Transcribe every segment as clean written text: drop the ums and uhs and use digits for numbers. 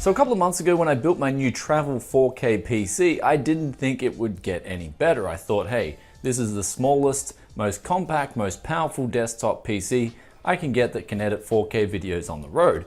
So a couple of months ago when I built my new travel 4K PC, I didn't think it would get any better. I thought, hey, this is the smallest, most compact, most powerful desktop PC I can get that can edit 4K videos on the road.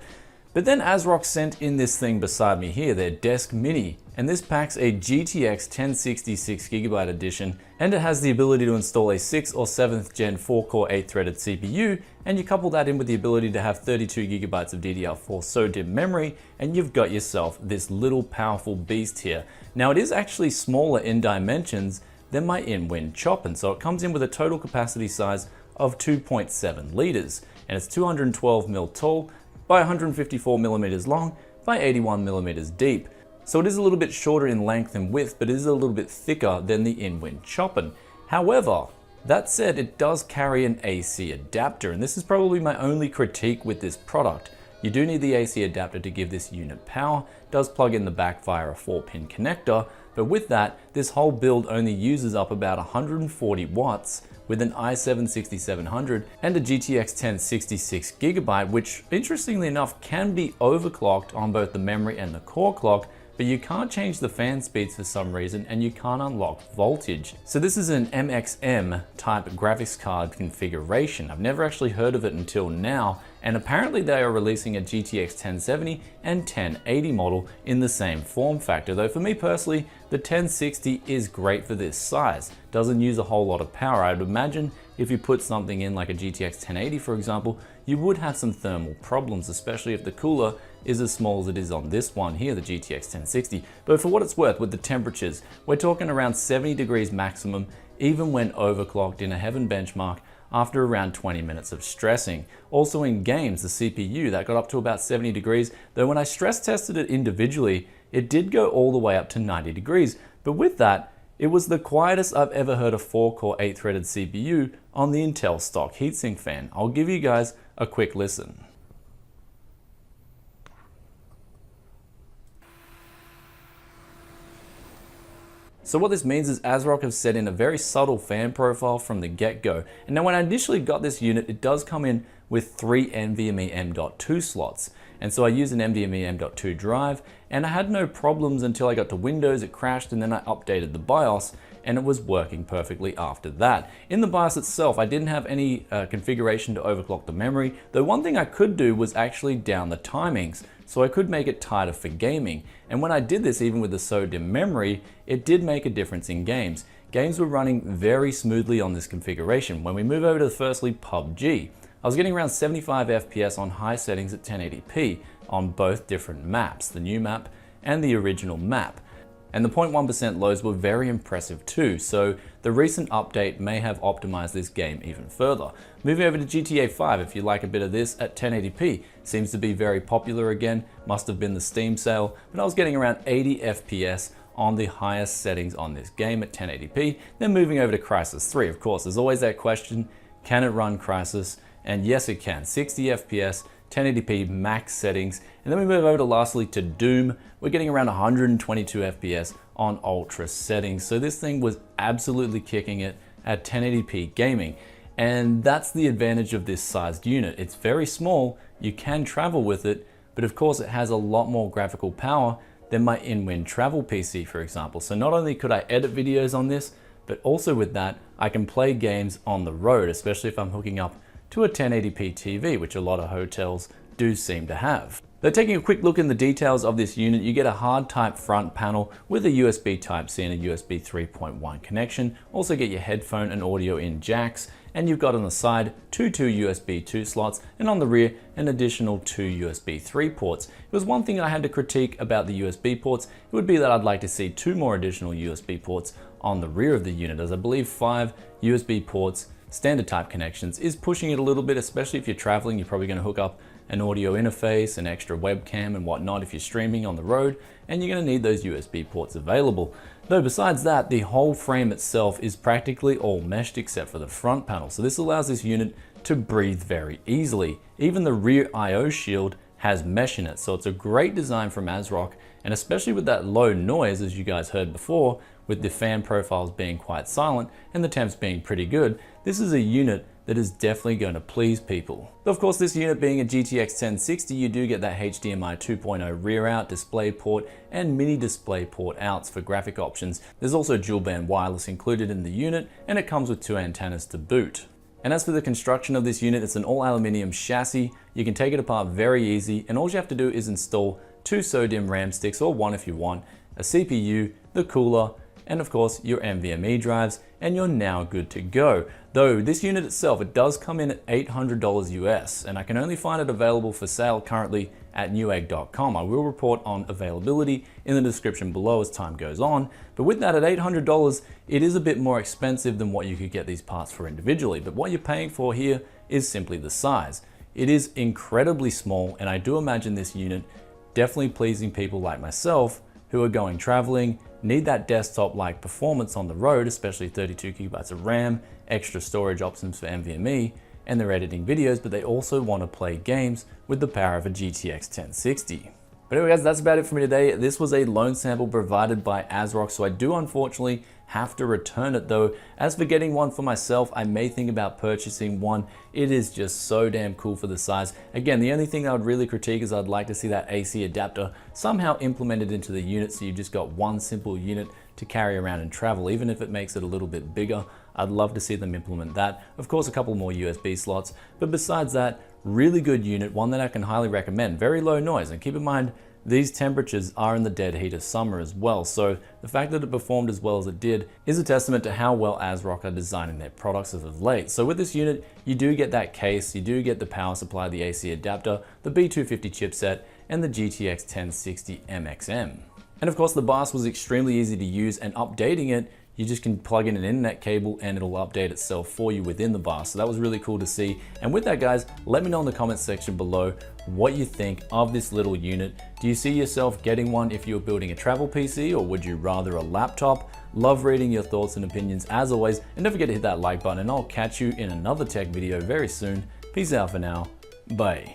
But then ASRock sent in this thing beside me here, their DeskMini, and this packs a GTX 1060 6GB edition, and it has the ability to install a 6th or 7th gen 4-core 8-threaded CPU, and you couple that in with the ability to have 32GB of DDR4 SoDimm memory, and you've got yourself this little powerful beast here. Now it is actually smaller in dimensions than my in-wind Choppin', so it comes in with a total capacity size of 2.7 liters, and it's 212mm tall by 154mm long by 81mm deep. So it is a little bit shorter in length and width, but it is a little bit thicker than the in-wind Choppin'. However, that said, it does carry an AC adapter, and this is probably my only critique with this product. You do need the AC adapter to give this unit power. It does plug in the back via a 4-pin connector, but with that, this whole build only uses up about 140 watts with an i7-6700 and a GTX 1060 6GB, which interestingly enough can be overclocked on both the memory and the core clock, but you can't change the fan speeds for some reason, and you can't unlock voltage. So this is an mxme type graphics card configuration. I've never actually heard of it until now, and apparently they are releasing a GTX 1070 and 1080 model in the same form factor, though for me personally, the 1060 is great for this size. Doesn't use a whole lot of power. I'd imagine if you put something in like a GTX 1080, for example, you would have some thermal problems, especially if the cooler is as small as it is on this one here, the GTX 1060. But for what it's worth, with the temperatures, we're talking around 70 degrees maximum, even when overclocked in a heaven benchmark after around 20 minutes of stressing. Also in games, the CPU, that got up to about 70 degrees, though when I stress tested it individually, it did go all the way up to 90 degrees. But with that, it was the quietest I've ever heard a 4-core 8-threaded CPU on the Intel stock heatsink fan. I'll give you guys a quick listen. So what this means is ASRock have set in a very subtle fan profile from the get-go. And now when I initially got this unit, it does come in with 3 NVMe M.2 slots. And so I used an NVMe M.2 drive, and I had no problems until I got to Windows. It crashed, and then I updated the BIOS, and it was working perfectly after that. In the BIOS itself, I didn't have any configuration to overclock the memory, though one thing I could do was actually down the timings, so I could make it tighter for gaming. And when I did this, even with the SoDimm memory, it did make a difference in games. Games were running very smoothly on this configuration. When we move over to firstly PUBG, I was getting around 75 FPS on high settings at 1080p on both different maps, the new map and the original map. And the 0.1% lows were very impressive too, so the recent update may have optimized this game even further. Moving over to GTA 5, if you like a bit of this at 1080p, seems to be very popular again, must have been the Steam sale, but I was getting around 80 FPS on the highest settings on this game at 1080p. Then moving over to Crysis 3, of course, there's always that question, can it run Crysis? And yes it can, 60 FPS, 1080p max settings, and then we move over to lastly to Doom. We're getting around 122 FPS on ultra settings. So this thing was absolutely kicking it at 1080p gaming. And that's the advantage of this sized unit. It's very small, you can travel with it, but of course it has a lot more graphical power than my in-wind travel PC, for example. So not only could I edit videos on this, but also with that, I can play games on the road, especially if I'm hooking up to a 1080p TV, which a lot of hotels do seem to have. Now, taking a quick look in the details of this unit, you get a hard type front panel with a USB Type-C and a USB 3.1 connection. Also get your headphone and audio in jacks, and you've got on the side two USB 2 slots, and on the rear an additional 2 USB 3 ports. It was one thing I had to critique about the USB ports, it would be that I'd like to see 2 more additional USB ports on the rear of the unit, as I believe 5 USB ports standard type connections is pushing it a little bit, especially if you're traveling. You're probably going to hook up an audio interface, an extra webcam and whatnot if you're streaming on the road, and you're going to need those USB ports available. Though besides that, the whole frame itself is practically all meshed except for the front panel, so this allows this unit to breathe very easily. Even the rear I/O shield has mesh in it, so it's a great design from ASRock, and especially with that low noise, as you guys heard before, with the fan profiles being quite silent and the temps being pretty good, this is a unit that is definitely going to please people. But of course, this unit being a GTX 1060, you do get that HDMI 2.0 rear out, display port, and mini display port outs for graphic options. There's also dual band wireless included in the unit, and it comes with 2 antennas to boot. And as for the construction of this unit, it's an all aluminum chassis. You can take it apart very easy, and all you have to do is install 2 SoDimm RAM sticks, or 1 if you want, a CPU, the cooler, and of course your NVMe drives, and you're now good to go. Though this unit itself, it does come in at $800 US, and I can only find it available for sale currently at newegg.com. I will report on availability in the description below as time goes on, but with that at $800, it is a bit more expensive than what you could get these parts for individually, but what you're paying for here is simply the size. It is incredibly small, and I do imagine this unit definitely pleasing people like myself who are going traveling, need that desktop-like performance on the road, especially 32 gigabytes of RAM, extra storage options for NVMe, and they're editing videos, but they also want to play games with the power of a GTX 1060. But anyway guys, that's about it for me today. This was a loan sample provided by ASRock, so I do unfortunately have to return it though. As for getting one for myself, I may think about purchasing one. It is just so damn cool for the size. Again, the only thing I would really critique is I'd like to see that AC adapter somehow implemented into the unit, so you've just got one simple unit to carry around and travel, even if it makes it a little bit bigger. I'd love to see them implement that. Of course, a couple more USB slots, but besides that, really good unit, one that I can highly recommend. Very low noise, and keep in mind, these temperatures are in the dead heat of summer as well, so the fact that it performed as well as it did is a testament to how well ASRock are designing their products as of late. So with this unit, you do get that case, you do get the power supply, the AC adapter, the B250 chipset, and the GTX 1060 MXM. And of course, the BIOS was extremely easy to use, and updating it, you just can plug in an internet cable and it'll update itself for you within the BIOS. So that was really cool to see. And with that guys, let me know in the comments section below what you think of this little unit. Do you see yourself getting one if you're building a travel PC, or would you rather a laptop? Love reading your thoughts and opinions as always, and don't forget to hit that like button, and I'll catch you in another tech video very soon. Peace out for now. Bye.